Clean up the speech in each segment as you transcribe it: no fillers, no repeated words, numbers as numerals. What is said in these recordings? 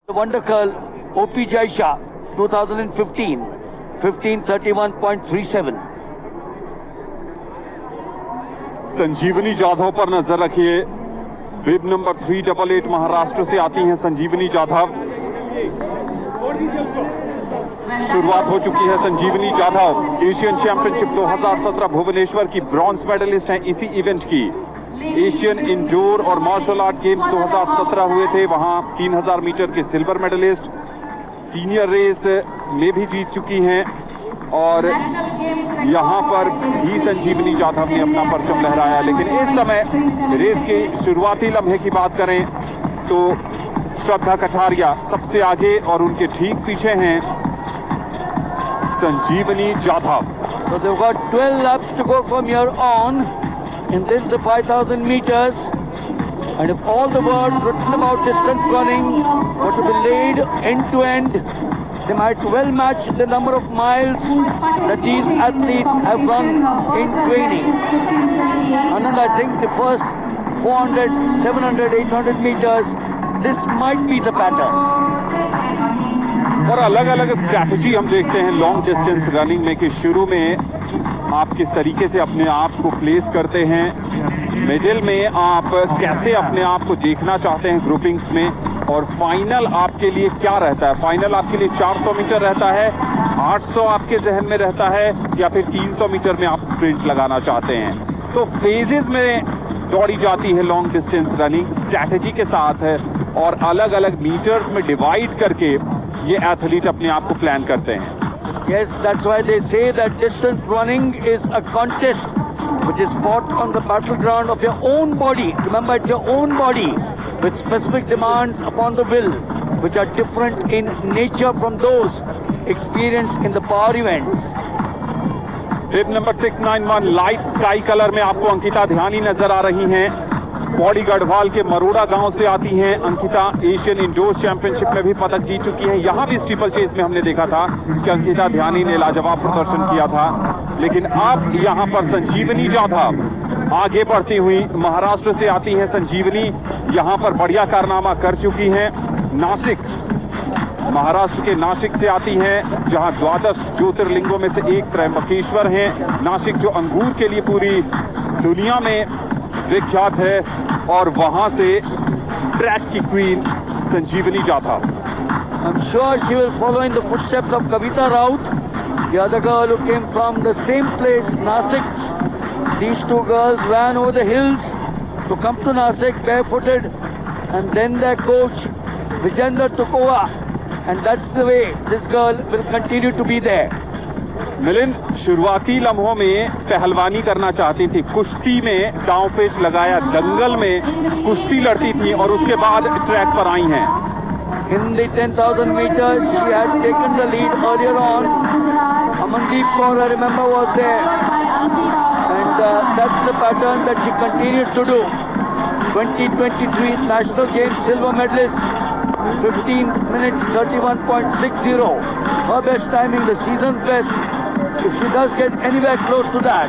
The Wonder Girl OP Jaisha 2015 15:31.37. संजीवनी जाधव पर नजर रखिए। बिब नंबर 388 महाराष्ट्र से आती हैं संजीवनी जाधव। शुरुआत हो चुकी है। संजीवनी जाधव एशियन चैंपियनशिप 2017 भुवनेश्वर की ब्रॉन्ज मेडलिस्ट हैं इसी इवेंट की। एशियन इंडोर और मार्शल आर्ट गेम्स 2017 हुए थे, वहां 3000 मीटर के सिल्वर मेडलिस्ट। सीनियर रेस में भी जीत चुकी हैं और यहां पर भी संजीवनी जाधव ने अपना परचम लहराया। लेकिन इस समय रेस के शुरुआती लम्हे की बात करें तो श्रद्धा कठारिया सबसे आगे और उनके ठीक पीछे हैं संजीवनी Jadhav. So they've got 12 laps to go from here on in this the 5000 meters, and if all the words written about distance running were to be laid end to end, they might well match the number of miles that these athletes have run in training. And I think the first 400, 700, 800 meters, this might be the pattern. और अलग अलग strategy हम देखते हैं long distance running में कि शुरू में आप किस तरीके से अपने आप को प्लेस करते हैं, मिडिल में आप कैसे अपने आप को देखना चाहते हैं ग्रुपिंग्स में, और फाइनल आपके लिए क्या रहता है। फाइनल आपके लिए 400 मीटर रहता है, 800 आपके जहन में रहता है, या फिर 300 मीटर में आप स्प्रिंट लगाना चाहते हैं। तो फेजेस में दौड़ी जाती है लॉन्ग डिस्टेंस रनिंग स्ट्रैटेजी के साथ है, और अलग अलग मीटर्स में डिवाइड करके ये एथलीट अपने आप को प्लान करते हैं। Yes, that's why they say that distance running is a contest which is fought on the battleground of your own body. Remember, it's your own body with specific demands upon the will, which are different in nature from those experienced in the power events. Bib number 691 light sky colour में आपको अंकिता ध्यानी नजर आ रही हैं। पौड़ी गढ़वाल के मरोड़ा गांव से आती हैं अंकिता। एशियन इंडोर चैंपियनशिप में भी पदक जीत चुकी हैं। यहां भी स्टीपल चेस में हमने देखा था कि अंकिता ध्यानी ने लाजवाब प्रदर्शन किया था। लेकिन अब यहां पर संजीवनी जाधव आगे बढ़ती हुई, महाराष्ट्र से आती हैं संजीवनी, यहां पर बढ़िया कारनामा कर चुकी हैं। नासिक, महाराष्ट्र के नासिक से आती हैं, जहां 12 ज्योतिर्लिंगों में से एक त्रयंबकेश्वर हैं। नासिक जो अंगूर के लिए पूरी दुनिया में विख्यात है, और वहां से ट्रैक की queen Sanjivani Jadhav. I'm sure she will follow in the footsteps of Kavita Raut, the other girl who came from the same place, Nasik. These two girls ran over the hills to come to Nasik barefooted, and then their coach Vijender took over, and that's the way this girl will continue to be there. Milind शुरुआती लम्हों में पहलवानी करना चाहती थी, कुश्ती में दांव पेच लगाया, दंगल में कुश्ती लड़ती थी, और उसके बाद ट्रैक पर आई हैं। In the 10,000 meters, she had taken the lead earlier on. Amandeep Kaur, I remember, was there, and that's the pattern that she continues to do. 2023 National Games silver medalist, 15 minutes 31.60. Her best timing, the season's best. If she does get anywhere close to that,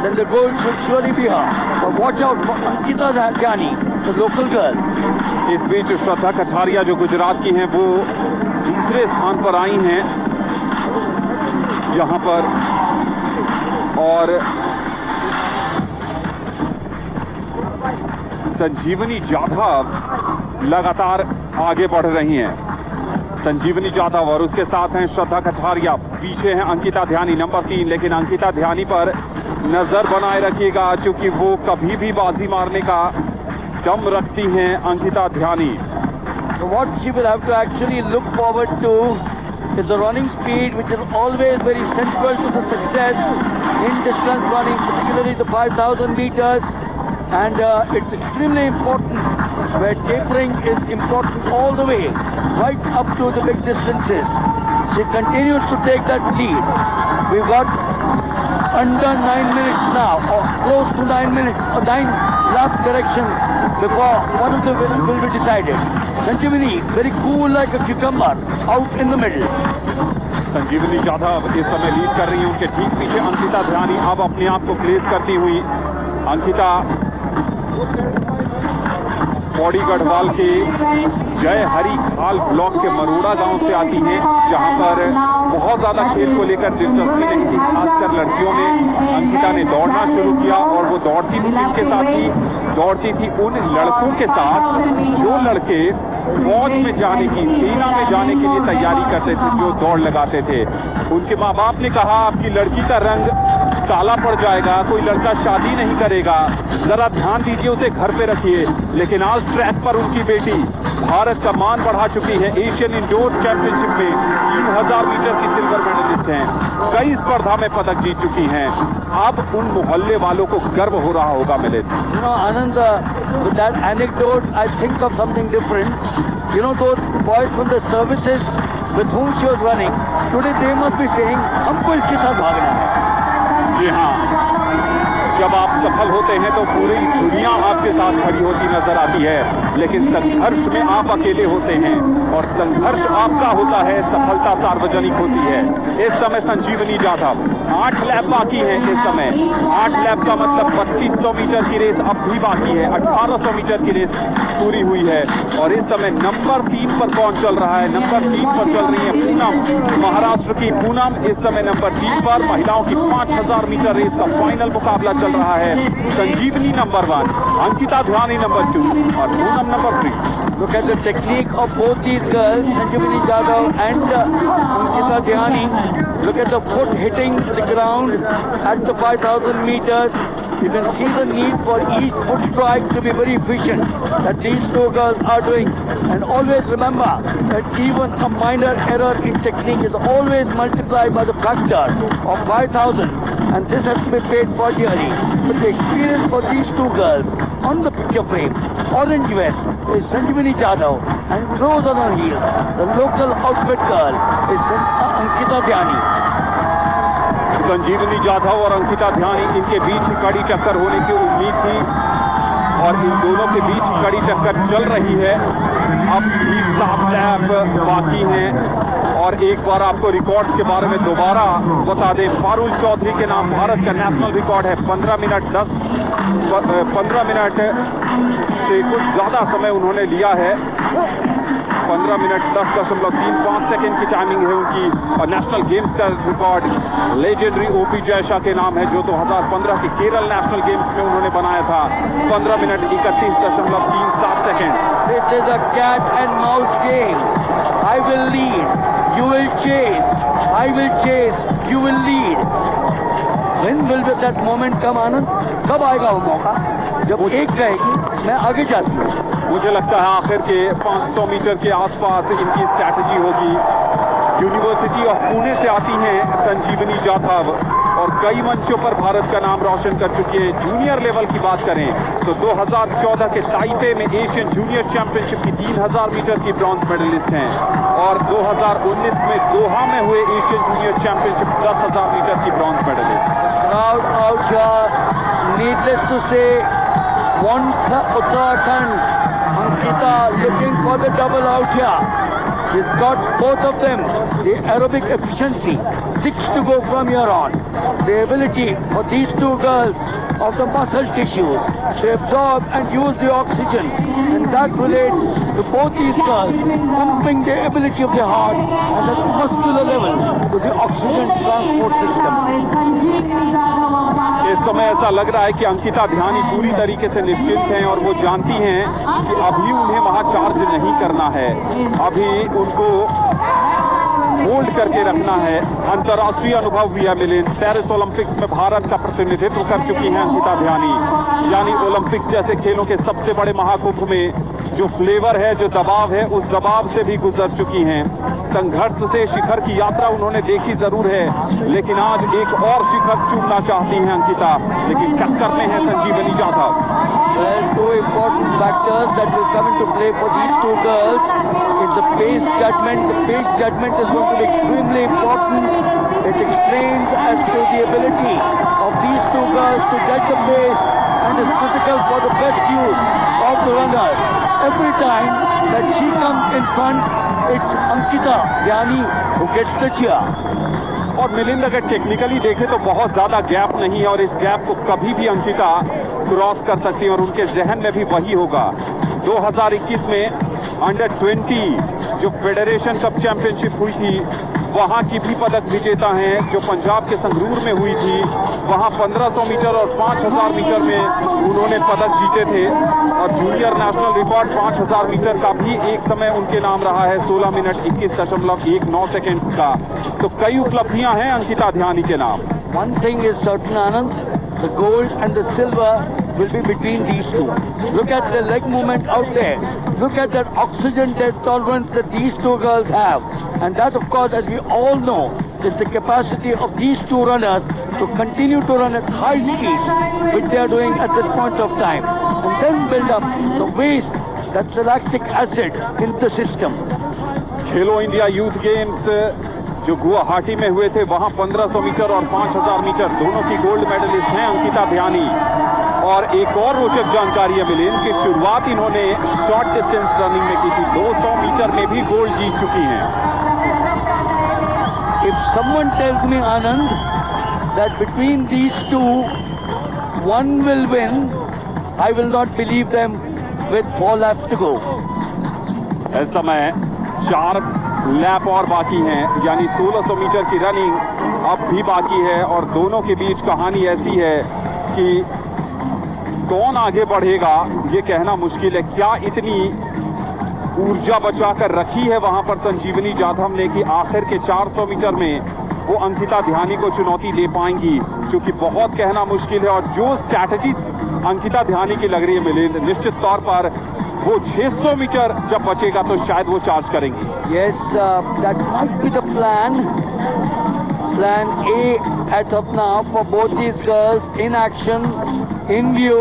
then the gold should surely be her. But watch out for Ankita Zyani, the local girl. इस बीच श्रद्धा कठारिया जो गुजरात की हैं, वो दूसरे स्थान पर आई हैं यहाँ पर, और संजीवनी जाधव लगातार आगे बढ़ रही हैं। संजीवनी जाधव और उसके साथ हैं श्रद्धा कठारिया, पीछे हैं अंकिता ध्यानी नंबर 3। लेकिन अंकिता ध्यानी पर नजर बनाए रखिएगा, क्योंकि वो कभी भी बाजी मारने का दम रखती हैं अंकिता ध्यानी। So what she will have to actually look forward to is the running speed, which is always very central to the success in distance running, particularly the 5000 meters. And it's extremely important where tapering is important all the way, right up to the big distances. She continues to take that lead. We've got under 9 minutes now, or close to 9 minutes, or 9 lap correction before one of the winners will be decided. Sanjeevani, very cool like a cucumber, out in the middle. संजीवनी जाधव इस समय lead कर रही है, उनके ठीक पीछे अंकिता ध्यानी अब अपने आप को प्लेस करती हुई। अंकिता पौड़ी गढ़वाल के जय हरी खाल ब्लॉक के मरोड़ा गांव से आती हैं, जहां पर बहुत ज्यादा खेल को लेकर दिलचस्पी नहीं थी। खासकर लड़कियों में अंकिता ने दौड़ना शुरू किया और वो दौड़ती थी किनके साथ ही दौड़ती थी उन लड़कों के साथ जो लड़के फौज में जाने की, सेना में जाने के लिए तैयारी करते थे, जो दौड़ लगाते थे। उनके माँ बाप ने कहा आपकी लड़की का रंग काला पड़ जाएगा, कोई लड़का शादी नहीं करेगा, जरा ध्यान दीजिए, उसे घर पे रखिए। लेकिन आज ट्रैक पर उनकी बेटी भारत का मान बढ़ा चुकी है। एशियन इंडोर चैंपियनशिप में 3000 मीटर की सिल्वर मेडलिस्ट हैं, कई स्पर्धा में पदक जीत चुकी हैं। अब उन मोहल्ले वालों को गर्व हो रहा होगा Milind. You know, Anand, with that anecdote, I think of something different. You know, those boys from the services with whom she was running, today they must be saying, हमको इसके साथ भागना है। जी हाँ, जब आप सफल होते हैं तो पूरी दुनिया आपके साथ खड़ी होती नजर आती है, लेकिन संघर्ष में आप अकेले होते हैं और संघर्ष आपका होता है, सफलता सार्वजनिक होती है। इस समय संजीवनी जाधव 8 लैप बाकी है। इस समय 8 लैप का मतलब 2500 मीटर की रेस अब भी बाकी है। 1800 मीटर की रेस पूरी हुई है और इस समय नंबर 3 पर कौन चल रहा है? नंबर 3 पर चल रही है पूनम, महाराष्ट्र की पूनम इस समय नंबर 3 पर। महिलाओं की 5000 मीटर रेस का फाइनल मुकाबला चल रहा है। संजीवनी नंबर 1, अंकिता ध्यानी नंबर 2 और Poonam number 3। Look at the technique of both these girls, Sanjeevani Jadhav and Ankita Dhyani. Look at the foot hitting the ground at the 5000 meters. You can see the need for each foot strike to be very efficient that these two girls are doing. And always remember that even a minor error in technique is always multiplied by the factor of 5000. And this has to be paid for dearly. But the experience for these two girls on the picture frame, orange vest, is Sanjeevani Jadhav, and close on her heel, the local outfit girl is Ankita Dhyani. संजीवनी जाधव और अंकिता ध्यानी, इनके बीच कड़ी टक्कर होने की उम्मीद थी और इन दोनों के बीच कड़ी टक्कर चल रही है। अब भी 7 लैप बाकी हैं और एक बार आपको रिकॉर्ड्स के बारे में दोबारा बता दें। पारुल चौधरी के नाम भारत का नेशनल रिकॉर्ड है 15 मिनट से कुछ ज्यादा समय उन्होंने लिया है। 15 मिनट 10.35 सेकेंड की टाइमिंग है उनकी और नेशनल गेम्स का रिकॉर्ड लेजेंडरी ओपी जयशाह के नाम है, जो 2015 के केरल नेशनल गेम्स में उन्होंने बनाया था। 15 minute 31.37 second. This is a cat and mouse game. I will lead, you will chase. I will chase, you will lead. When will that moment come, Anand? कब आएगा वो मौका जब एक कहेगी मैं आगे जाती हूँ? मुझे लगता है आखिर के 500 मीटर के आसपास इनकी स्ट्रैटेजी होगी। यूनिवर्सिटी ऑफ पुणे से आती हैं संजीवनी जाधव और कई मंचों पर भारत का नाम रोशन कर चुकी है। जूनियर लेवल की बात करें तो 2014 के ताइपे में एशियन जूनियर चैंपियनशिप की 3000 मीटर की ब्रॉन्ज मेडलिस्ट हैं और 2019 में दोहा में हुए एशियन जूनियर चैंपियनशिप 10,000 मीटर की bronze medallist. Crowd out here, needless to say, wants Uttarakhand. Ankita looking for the double out here. She's got both of them. The aerobic efficiency, 6 to go from here on. The ability for these two girls of the muscle tissues to absorb and use the oxygen, and that relates to both these girls pumping the ability of the heart and at muscular level to the oxygen transport system. इस समय ऐसा लग रहा है कि अंकिता ध्यानी पूरी तरीके से निश्चिंत हैं और वो जानती हैं कि अभी उन्हें वहां चार्ज नहीं करना है, अभी उनको होल्ड करके रखना है। अंतर्राष्ट्रीय अनुभव भी है मिलिंद। पेरिस ओलंपिक्स में भारत का प्रतिनिधित्व कर चुकी हैं अंकिता ध्यानी, यानी ओलंपिक्स जैसे खेलों के सबसे बड़े महाकुंभ में जो फ्लेवर है, जो दबाव है, उस दबाव से भी गुजर चुकी हैं। संघर्ष से शिखर की यात्रा उन्होंने देखी जरूर है, लेकिन आज एक और शिखर चूमना चाहती हैं अंकिता, लेकिन टक्कर में है संजीवनी Jadhav. Well, two important factors that will come into play for these two girls is the pace judgment. The pace judgment is going to be extremely important. It explains as to the ability of these two girls to judge the pace and is critical for the best use of the runners. Every time that she comes in front, it's Ankita Dhyani who gets the cheer. और मिलिंद अगर technically देखें तो बहुत ज्यादा gap नहीं है और इस गैप को कभी भी अंकिता क्रॉस कर सकती है और उनके जहन में भी वही होगा। 2021 में अंडर 20 जो फेडरेशन कप चैंपियनशिप हुई थी वहां की भी पदक विजेता हैं, जो पंजाब के संगरूर में हुई थी। वहां 1500 मीटर और 5000 मीटर में उन्होंने पदक जीते थे और जूनियर नेशनल रिकॉर्ड 5000 मीटर का भी एक समय उनके नाम रहा है 16 मिनट 21.19 सेकेंड का। तो कई उपलब्धियां हैं अंकिता ध्यानी के नाम। One thing is certain, Anand, the gold and the silver will be between these two. Look at the leg movement out there. Look at that oxygen tolerance that these two girls have. And that, of course, as we all know, is the capacity of these two runners to continue to run at high speeds, which they are doing at this point of time. And then build up the waste, that's the lactic acid, in the system. Khelo India youth games जो गुवाहाटी में हुए थे वहां 1500 metre और 5000 metre दोनों की gold medallist हैं अंकिता ध्यानी। और एक और रोचक जानकारी है मिलिंद कि शुरुआत इन्होंने शॉर्ट डिस्टेंस रनिंग में की थी, 200 मीटर में भी गोल्ड जीत चुकी हैं। If someone tells me, Anand, that between these two one will win, I will not believe them with 4 laps to go. इस समय 4 लैप और बाकी हैं, यानी 1600 मीटर की रनिंग अब भी बाकी है और दोनों के बीच कहानी ऐसी है कि कौन आगे बढ़ेगा ये कहना मुश्किल है। क्या इतनी ऊर्जा बचा कर रखी है वहां पर संजीवनी जाधव ने कि आखिर के 400 मीटर में वो अंकिता ध्यानी को चुनौती दे पाएंगी, क्योंकि बहुत कहना मुश्किल है। और जो स्ट्रैटेजी अंकिता ध्यानी की लग रही है मिलिंद, निश्चित तौर पर वो 600 मीटर जब बचेगा तो शायद वो चार्ज करेंगी। Yes, that might be the plan A at up now for both these girls in action, in view.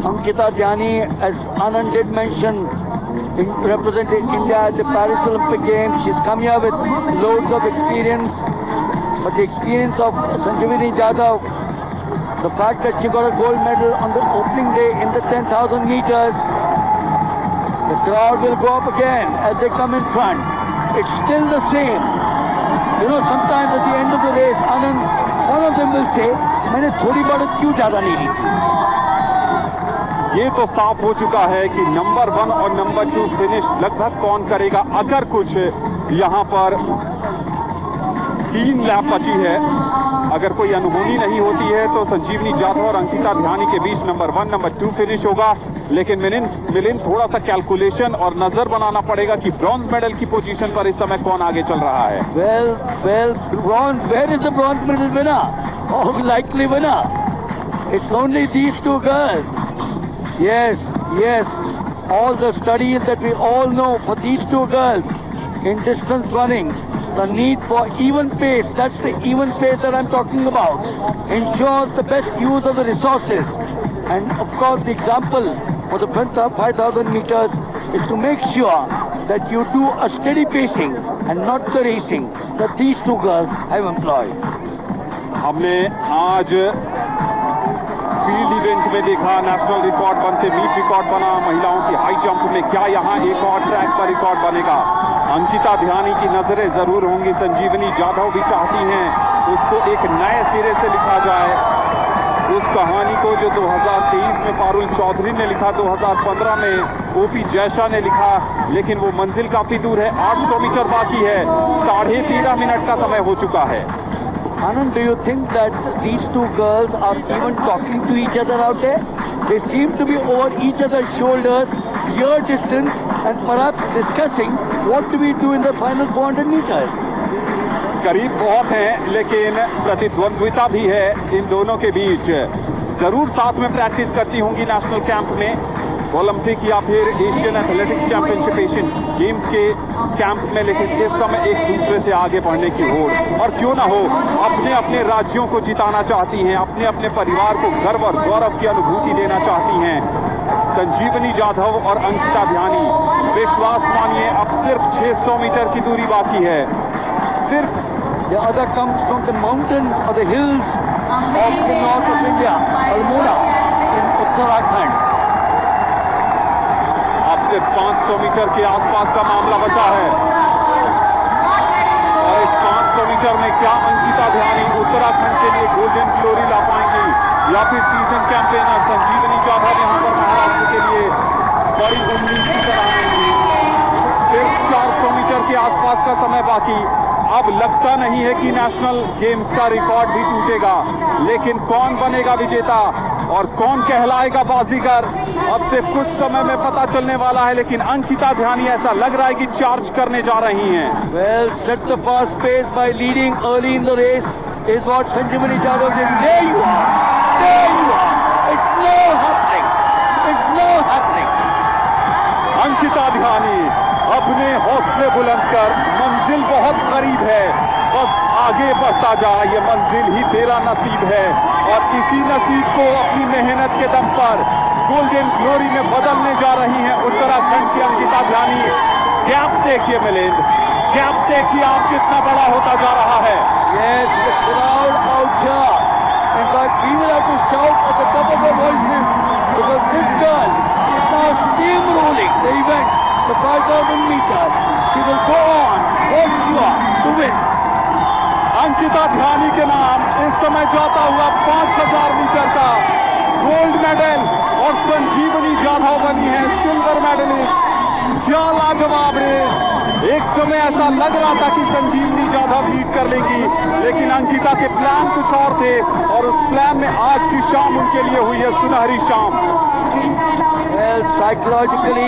Ankita Dhyani, as Anand did mention, represented India at the Paris Olympic Games. She's come here with loads of experience, but the experience of Sanjeevani Jadhav, the fact that she got a gold medal on the opening day in the 10,000 meters, the crowd will go up again as they come in front. It's still the same. You know, sometimes at the end of the race, Anand, one of them will say, मैंने थोड़ी बढ़त क्यों ज्यादा नहीं ली थी? ये तो साफ हो चुका है कि नंबर 1 और नंबर 2 फिनिश लगभग कौन करेगा। अगर कुछ यहाँ पर 3 लैप बची है, अगर कोई अनहोनी नहीं होती है तो संजीवनी जाधव और अंकिता ध्यानी के बीच नंबर 1 नंबर 2 फिनिश होगा। लेकिन मिलिंद थोड़ा सा कैलकुलेशन और नजर बनाना पड़ेगा कि ब्रॉन्ज मेडल की पोजीशन पर इस समय कौन आगे चल रहा है। Well, bronze. Where is the bronze medal winner? Or likely winner? It's only these two girls. Yes. All the studies that we all know for these two girls in distance running, the need for even pace, that's the even pace that I'm talking about, ensures the best use of the resources. And of course the example for the 5,000 meters is to make sure that you do a steady pacing and not the racing that these two girls have employed. हमने आज field event में देखा national record बनते, meet record बना महिलाओं की high jump में। क्या यहाँ एक और ट्रैक पर रिकॉर्ड बनेगा? अंकिता ध्यानी की नजरें जरूर होंगी, संजीवनी जाधव भी चाहती हैं उसको एक नए सिरे से लिखा जाए, उस कहानी को जो 2023 में पारुल चौधरी ने लिखा, 2015 में ओपी जैशा ने लिखा, लेकिन वो मंजिल काफी दूर है। 800 मीटर बाकी है, 13.5 मिनट का समय हो चुका है। Anand, do you think that these two girls are even talking to each other out there? They seem to be over each other's shoulders, ear distance, and perhaps discussing what do we do in the final 400 meters. करीब बहुत हैं, लेकिन प्रतिद्वंद्विता भी है इन दोनों के बीच। जरूर साथ में प्रैक्टिस करती होंगी नेशनल कैंप में, ओलंपिक या फिर Asian athletics championship, Asian games के कैंप में, लेकिन इस समय एक दूसरे से आगे बढ़ने की होड़। और क्यों ना हो, अपने अपने राज्यों को जिताना चाहती हैं, अपने अपने परिवार को गर्व और गौरव की अनुभूति देना चाहती हैं संजीवनी जाधव और अंकिता ध्यानी। विश्वास मानिए, अब सिर्फ 600 मीटर की दूरी बाकी है। सिर्फ The other comes from the mountains or the hills of the north of India, Almora in Uttarakhand. अब सिर्फ 500 मीटर के आसपास का मामला बचा है और इस 500 मीटर में क्या अंकिता ध्यानी उत्तराखंड के लिए गोल्डन ग्लोरी ला पाएंगी या फिर सीजन कैंपेनर संजीवनी जाधव यहां पर महाराष्ट्र के लिए बड़ी उम्मीद की तरह थी। सिर्फ 400 मीटर के आसपास का समय बाकी। अब लगता नहीं है कि नेशनल गेम्स का रिकॉर्ड भी टूटेगा, लेकिन कौन बनेगा विजेता और कौन कहलाएगा बाजीगर, अब से कुछ समय में पता चलने वाला है। लेकिन अंकिता ध्यानी ऐसा लग रहा है कि चार्ज करने जा रही हैं। Well, set the fast pace by leading early in the race is what Sanjeevani Yadav did. There you are! There you are! It's no happening! It's no happening! Ankita ध्यानी अपने हौसले बुलंद कर, मंजिल बहुत करीब है, बस आगे बढ़ता जा, ये मंजिल ही तेरा नसीब है। और इसी नसीब को अपनी मेहनत के दम पर गोल्डन ग्लोरी में बदलने जा रही हैं उत्तराखंड की अंकिता ध्यानी। गैप देखिए मिलिंद, गैप देखिए आप कितना बड़ा होता जा रहा है। Yes, the crowd out here. In fact, we will have to shout at the top of our voices because this girl is now steamrolling the event, the 5,000 meters. She will go on, for sure, to win. Ankita ध्यानी के नाम इस समय जाता हुआ 5,000 metre का gold medal और संजीवनी जाधव बनी है सिल्वर मेडलिस्ट। क्या लाजवाब रेस। एक समय ऐसा लग रहा था कि संजीवनी जाधव लीड कर लेगी, लेकिन अंकिता के प्लान कुछ और थे और उस प्लान में आज की शाम उनके लिए हुई है सुनहरी शाम। Well, psychologically